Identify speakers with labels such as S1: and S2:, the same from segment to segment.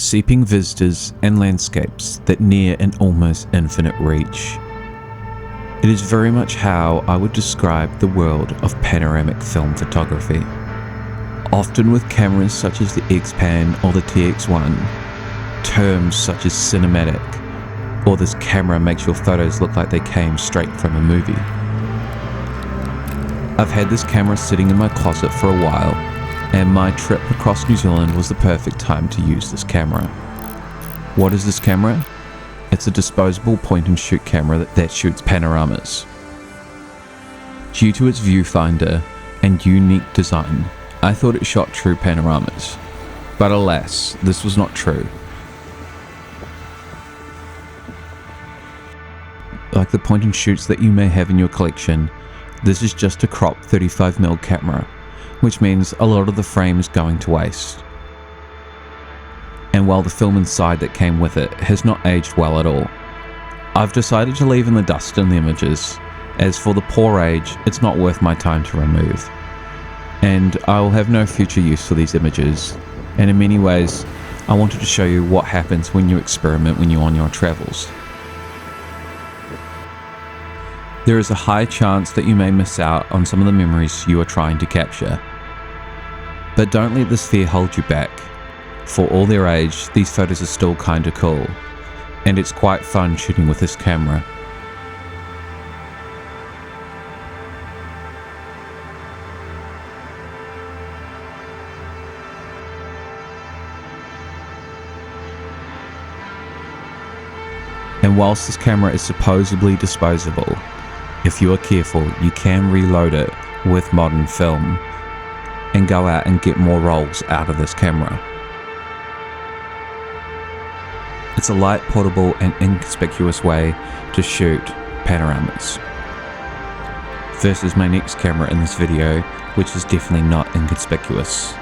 S1: seeping vistas and landscapes that near an almost infinite reach. It is very much how I would describe the world of panoramic film photography. Often with cameras such as the X-Pan or the TX1, terms such as cinematic, or this camera makes your photos look like they came straight from a movie. I've had this camera sitting in my closet for a while, and my trip across New Zealand was the perfect time to use this camera. What is this camera? It's a disposable point-and-shoot camera that shoots panoramas. Due to its viewfinder and unique design, I thought it shot true panoramas. But alas, this was not true. Like the point-and-shoots that you may have in your collection, this is just a cropped 35mm camera, which means a lot of the frame is going to waste. And while the film inside that came with it has not aged well at all, I've decided to leave in the dust in the images, as for the poor age, it's not worth my time to remove. And I will have no future use for these images, and in many ways, I wanted to show you what happens when you experiment when you're on your travels. There is a high chance that you may miss out on some of the memories you are trying to capture. But don't let this fear hold you back. For all their age, these photos are still kinda cool, and it's quite fun shooting with this camera. And whilst this camera is supposedly disposable, if you are careful, you can reload it with modern film and go out and get more rolls out of this camera. It's a light, portable and inconspicuous way to shoot panoramas. Versus my next camera in this video, which is definitely not inconspicuous.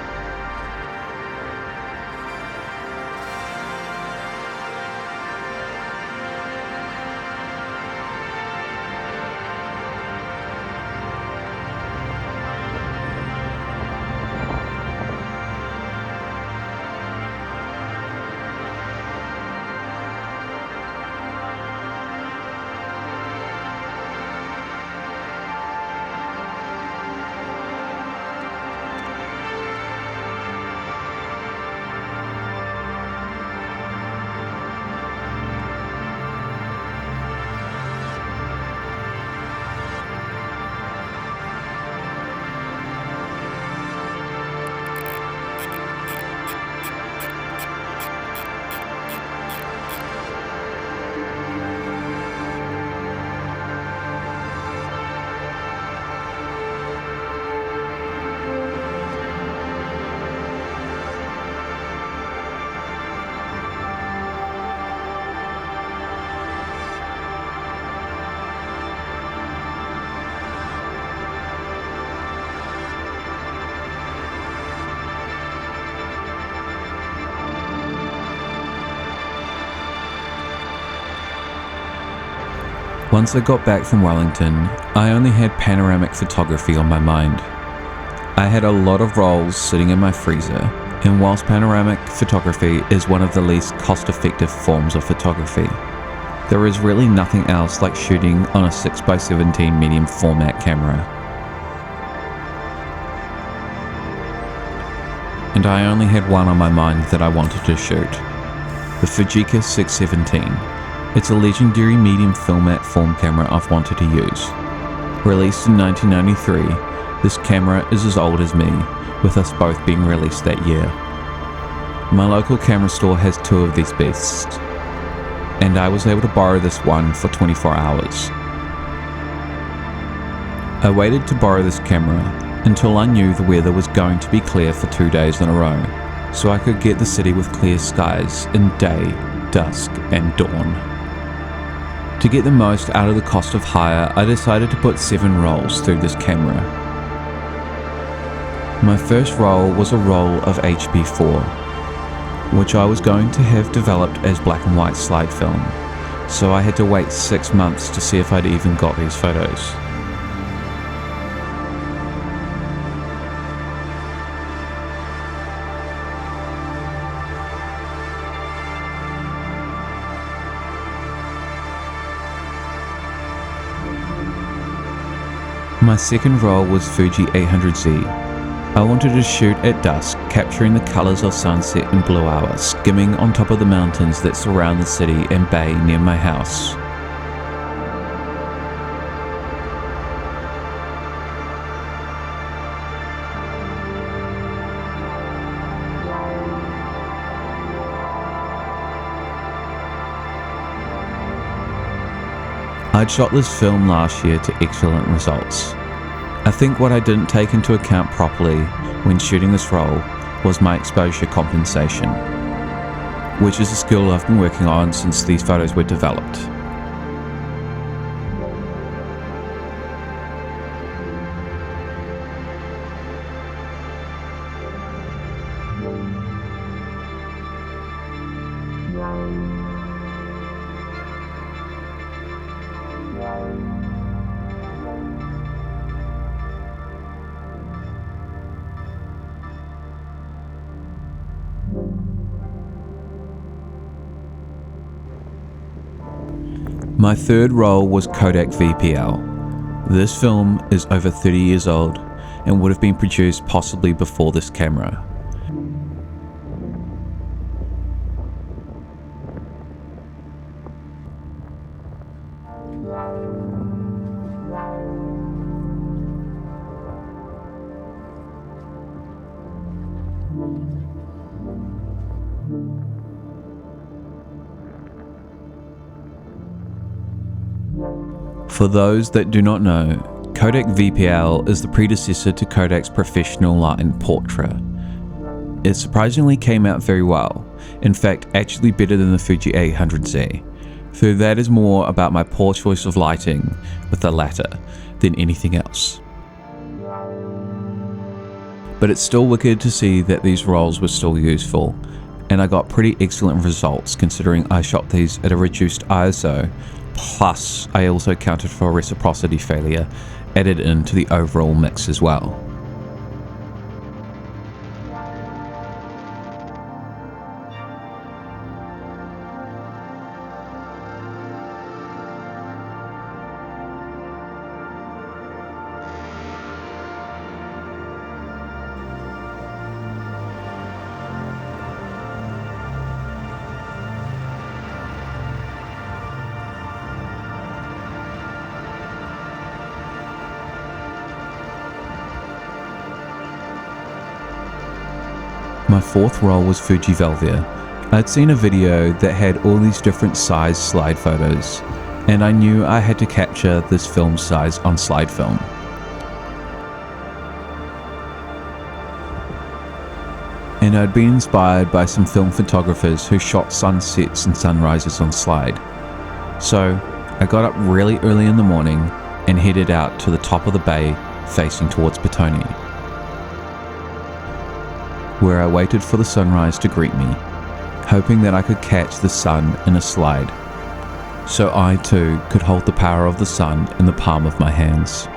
S1: Once I got back from Wellington, I only had panoramic photography on my mind. I had a lot of rolls sitting in my freezer, and whilst panoramic photography is one of the least cost-effective forms of photography, there is really nothing else like shooting on a 6x17 medium format camera. And I only had one on my mind that I wanted to shoot, the Fujica 617. It's a legendary medium format film camera I've wanted to use. Released in 1993, this camera is as old as me, with us both being released that year. My local camera store has two of these beasts, and I was able to borrow this one for 24 hours. I waited to borrow this camera until I knew the weather was going to be clear for 2 days in a row, so I could get the city with clear skies in day, dusk, and dawn. To get the most out of the cost of hire, I decided to put 7 rolls through this camera. My first roll was a roll of HB4, which I was going to have developed as black and white slide film, so I had to wait 6 months to see if I'd even got these photos. My second roll was Fuji 800Z. I wanted to shoot at dusk, capturing the colours of sunset and blue hour skimming on top of the mountains that surround the city and bay near my house. I'd shot this film last year to excellent results. I think what I didn't take into account properly when shooting this roll was my exposure compensation, which is a skill I've been working on since these photos were developed. My third roll was Kodak VPL. This film is over 30 years old and would have been produced possibly before this camera. For those that do not know, Kodak VPL is the predecessor to Kodak's professional line Portrait. It surprisingly came out very well, in fact actually better than the Fuji 800Z, though that is more about my poor choice of lighting with the latter than anything else. But it's still wicked to see that these rolls were still useful, and I got pretty excellent results considering I shot these at a reduced ISO. Plus, I also accounted for a reciprocity failure added into the overall mix as well. My fourth roll was Fuji Velvia. I'd seen a video that had all these different size slide photos, and I knew I had to capture this film size on slide film. And I'd been inspired by some film photographers who shot sunsets and sunrises on slide. So I got up really early in the morning and headed out to the top of the bay facing towards Petone, where I waited for the sunrise to greet me, hoping that I could catch the sun in a slide, so I too could hold the power of the sun in the palm of my hands.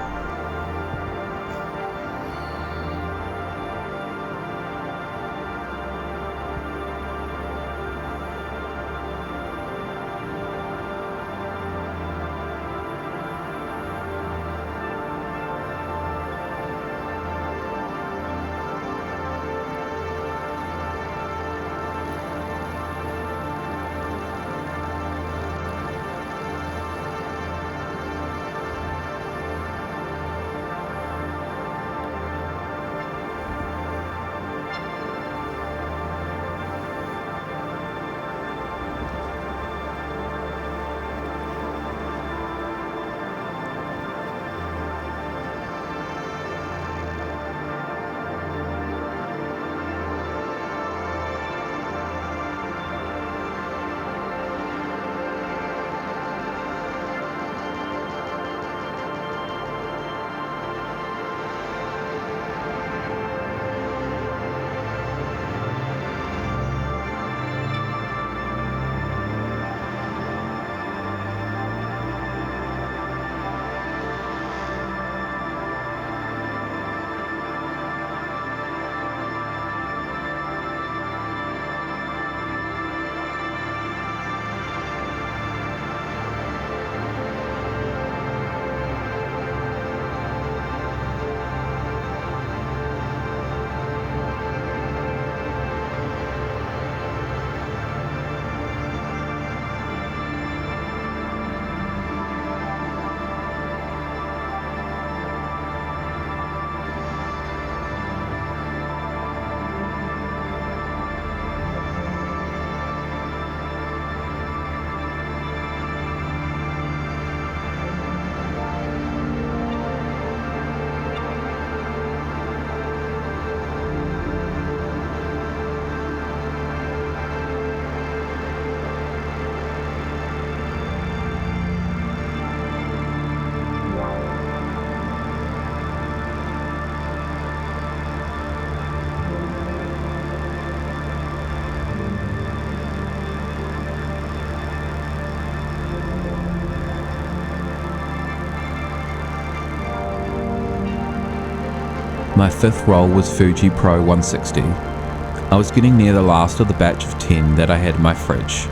S1: My fifth roll was Fuji Pro 160. I was getting near the last of the batch of 10 that I had in my fridge.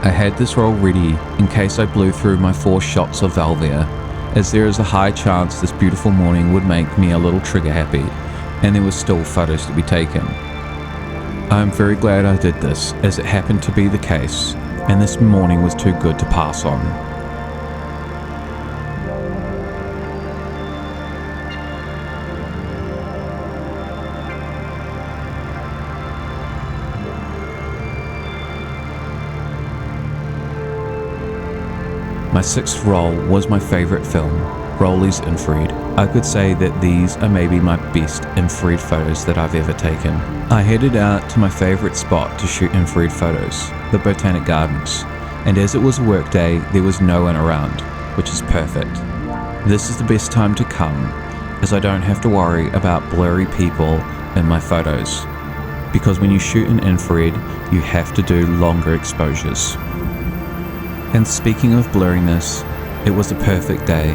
S1: I had this roll ready in case I blew through my 4 shots of Valvia, as there is a high chance this beautiful morning would make me a little trigger happy, and there were still photos to be taken. I am very glad I did this, as it happened to be the case, and this morning was too good to pass on. My sixth roll was my favourite film, Rollies Infrared. I could say that these are maybe my best infrared photos that I've ever taken. I headed out to my favourite spot to shoot infrared photos, the Botanic Gardens, and as it was a work day, there was no one around, which is perfect. This is the best time to come, as I don't have to worry about blurry people in my photos, because when you shoot in infrared, you have to do longer exposures. And speaking of blurriness, it was a perfect day.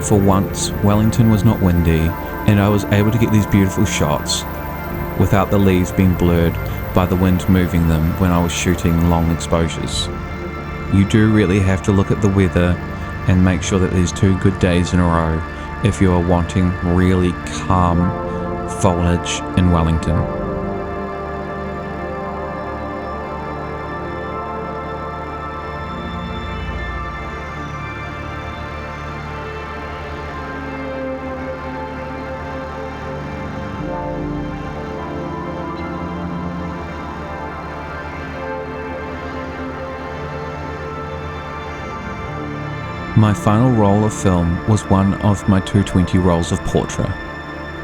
S1: For once, Wellington was not windy, and I was able to get these beautiful shots without the leaves being blurred by the wind moving them when I was shooting long exposures. You do really have to look at the weather and make sure that there's 2 good days in a row if you are wanting really calm foliage in Wellington. My final roll of film was one of my 220 rolls of portrait.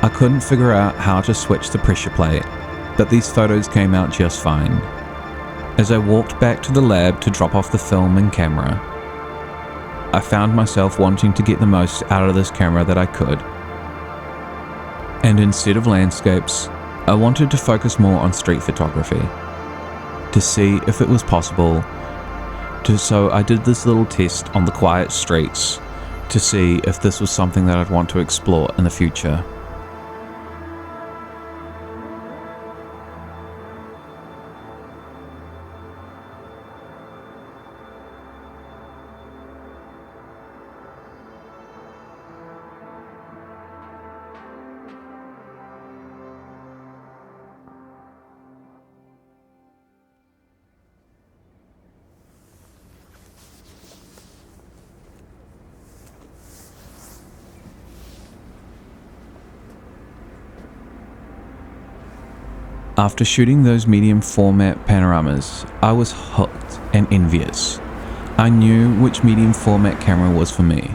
S1: I couldn't figure out how to switch the pressure plate, but these photos came out just fine. As I walked back to the lab to drop off the film and camera, I found myself wanting to get the most out of this camera that I could. And instead of landscapes, I wanted to focus more on street photography, to see if it was possible. So I did this little test on the quiet streets to see if this was something that I'd want to explore in the future. After shooting those medium format panoramas, I was hooked and envious. I knew which medium format camera was for me.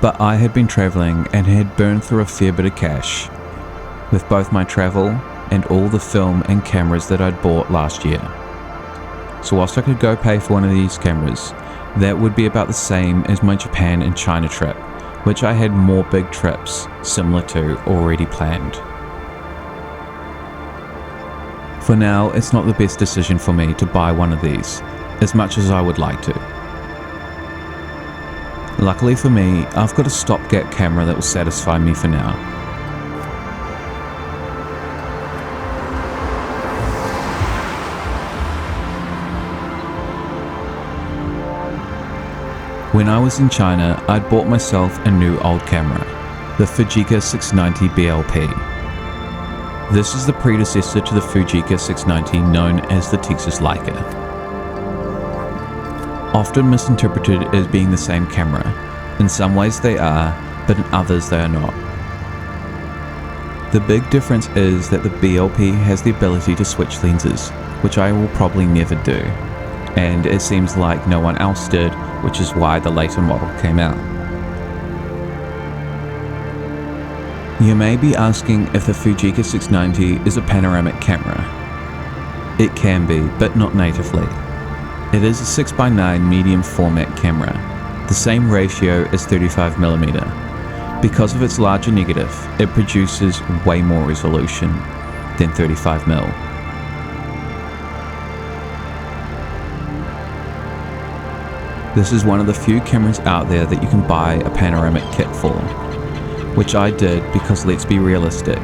S1: But I had been travelling and had burned through a fair bit of cash, with both my travel and all the film and cameras that I'd bought last year. So whilst I could go pay for one of these cameras, that would be about the same as my Japan and China trip, which I had more big trips similar to already planned. For now, it's not the best decision for me to buy one of these, as much as I would like to. Luckily for me, I've got a stopgap camera that will satisfy me for now. When I was in China, I'd bought myself a new old camera, the Fujica 690 BLP. This is the predecessor to the Fujica 690 known as the Texas Leica. Often misinterpreted as being the same camera. In some ways they are, but in others they are not. The big difference is that the BLP has the ability to switch lenses, which I will probably never do, and it seems like no one else did, which is why the later model came out. You may be asking if the Fujica 690 is a panoramic camera. It can be, but not natively. It is a 6x9 medium format camera, the same ratio as 35mm. Because of its larger negative, it produces way more resolution than 35mm. This is one of the few cameras out there that you can buy a panoramic kit for, which I did because, let's be realistic,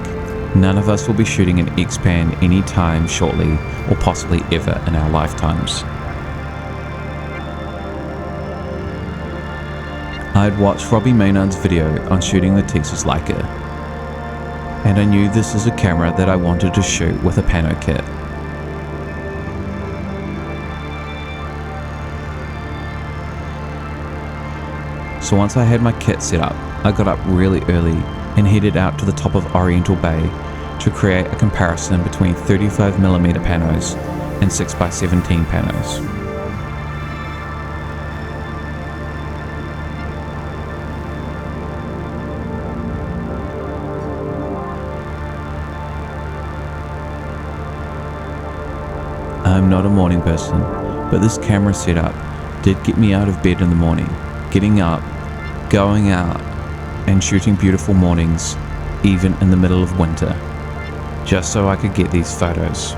S1: none of us will be shooting an X-Pan anytime shortly or possibly ever in our lifetimes. I had watched Robbie Maynard's video on shooting the Texas Leica, and I knew this is a camera that I wanted to shoot with a pano kit. So once I had my kit set up, I got up really early and headed out to the top of Oriental Bay to create a comparison between 35mm panos and 6x17 panos. I'm not a morning person, but this camera setup did get me out of bed in the morning, getting up, going out, and shooting beautiful mornings, even in the middle of winter, just so I could get these photos.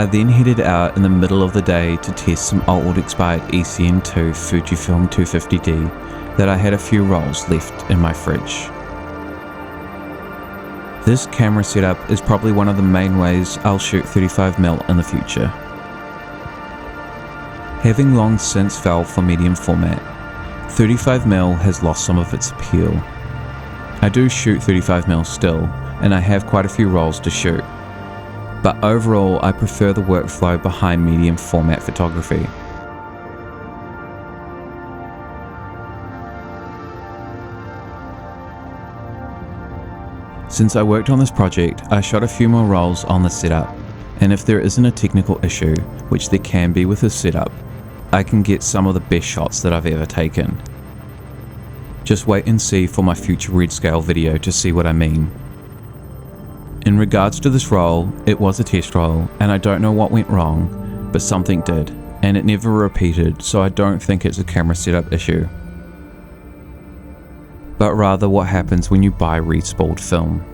S1: I then headed out in the middle of the day to test some old expired ECN2 Fujifilm 250D that I had a few rolls left in my fridge. This camera setup is probably one of the main ways I'll shoot 35mm in the future. Having long since fell for medium format, 35mm has lost some of its appeal. I do shoot 35mm still, and I have quite a few rolls to shoot, but overall I prefer the workflow behind medium format photography. Since I worked on this project, I shot a few more rolls on the setup, and if there isn't a technical issue, which there can be with this setup, I can get some of the best shots that I've ever taken. Just wait and see for my future red scale video to see what I mean. In regards to this roll, it was a test roll, and I don't know what went wrong, but something did, and it never repeated, so I don't think it's a camera setup issue, but rather what happens when you buy re-spooled film.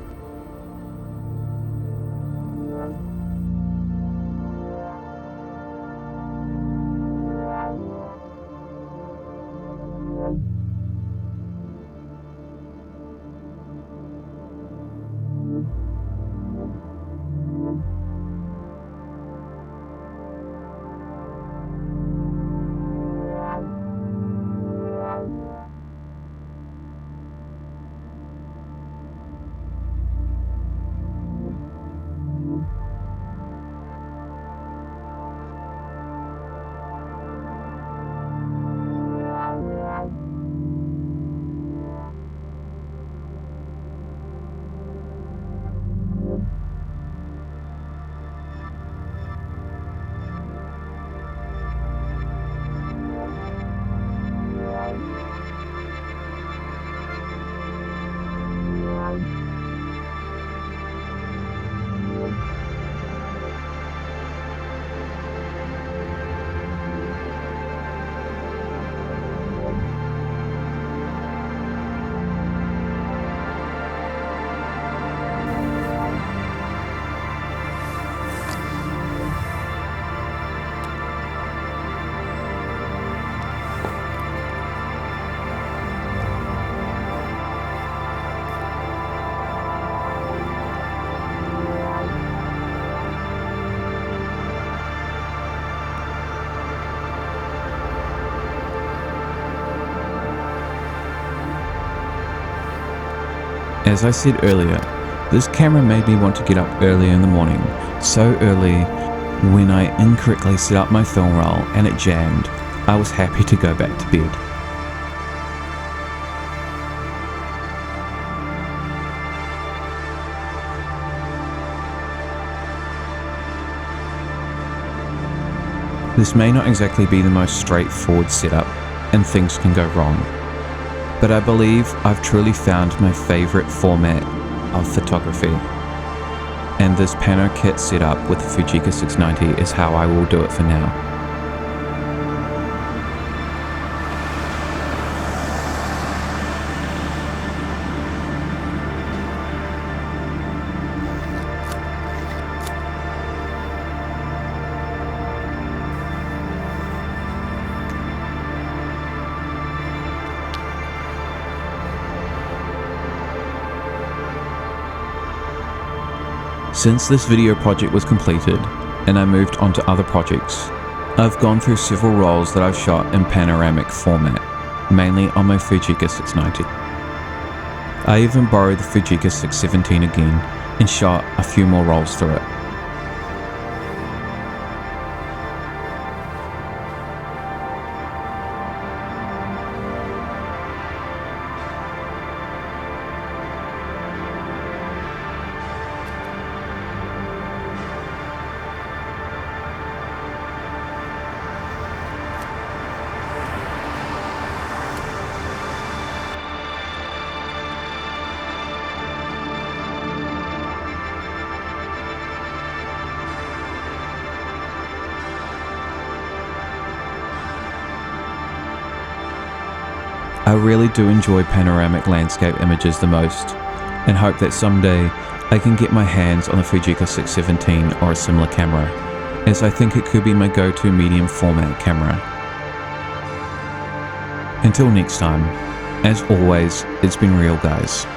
S1: As I said earlier, this camera made me want to get up early in the morning, so early when I incorrectly set up my film roll and it jammed, I was happy to go back to bed. This may not exactly be the most straightforward setup, and things can go wrong, but I believe I've truly found my favourite format of photography, and this Pano kit setup with the Fujica 690 is how I will do it for now. Since this video project was completed and I moved on to other projects, I've gone through several rolls that I've shot in panoramic format, mainly on my Fujica 690. I even borrowed the Fujica 617 again and shot a few more rolls through it. I really do enjoy panoramic landscape images the most, and hope that someday I can get my hands on the Fujica 617 or a similar camera, as I think it could be my go-to medium format camera. Until next time, as always, it's been real, guys.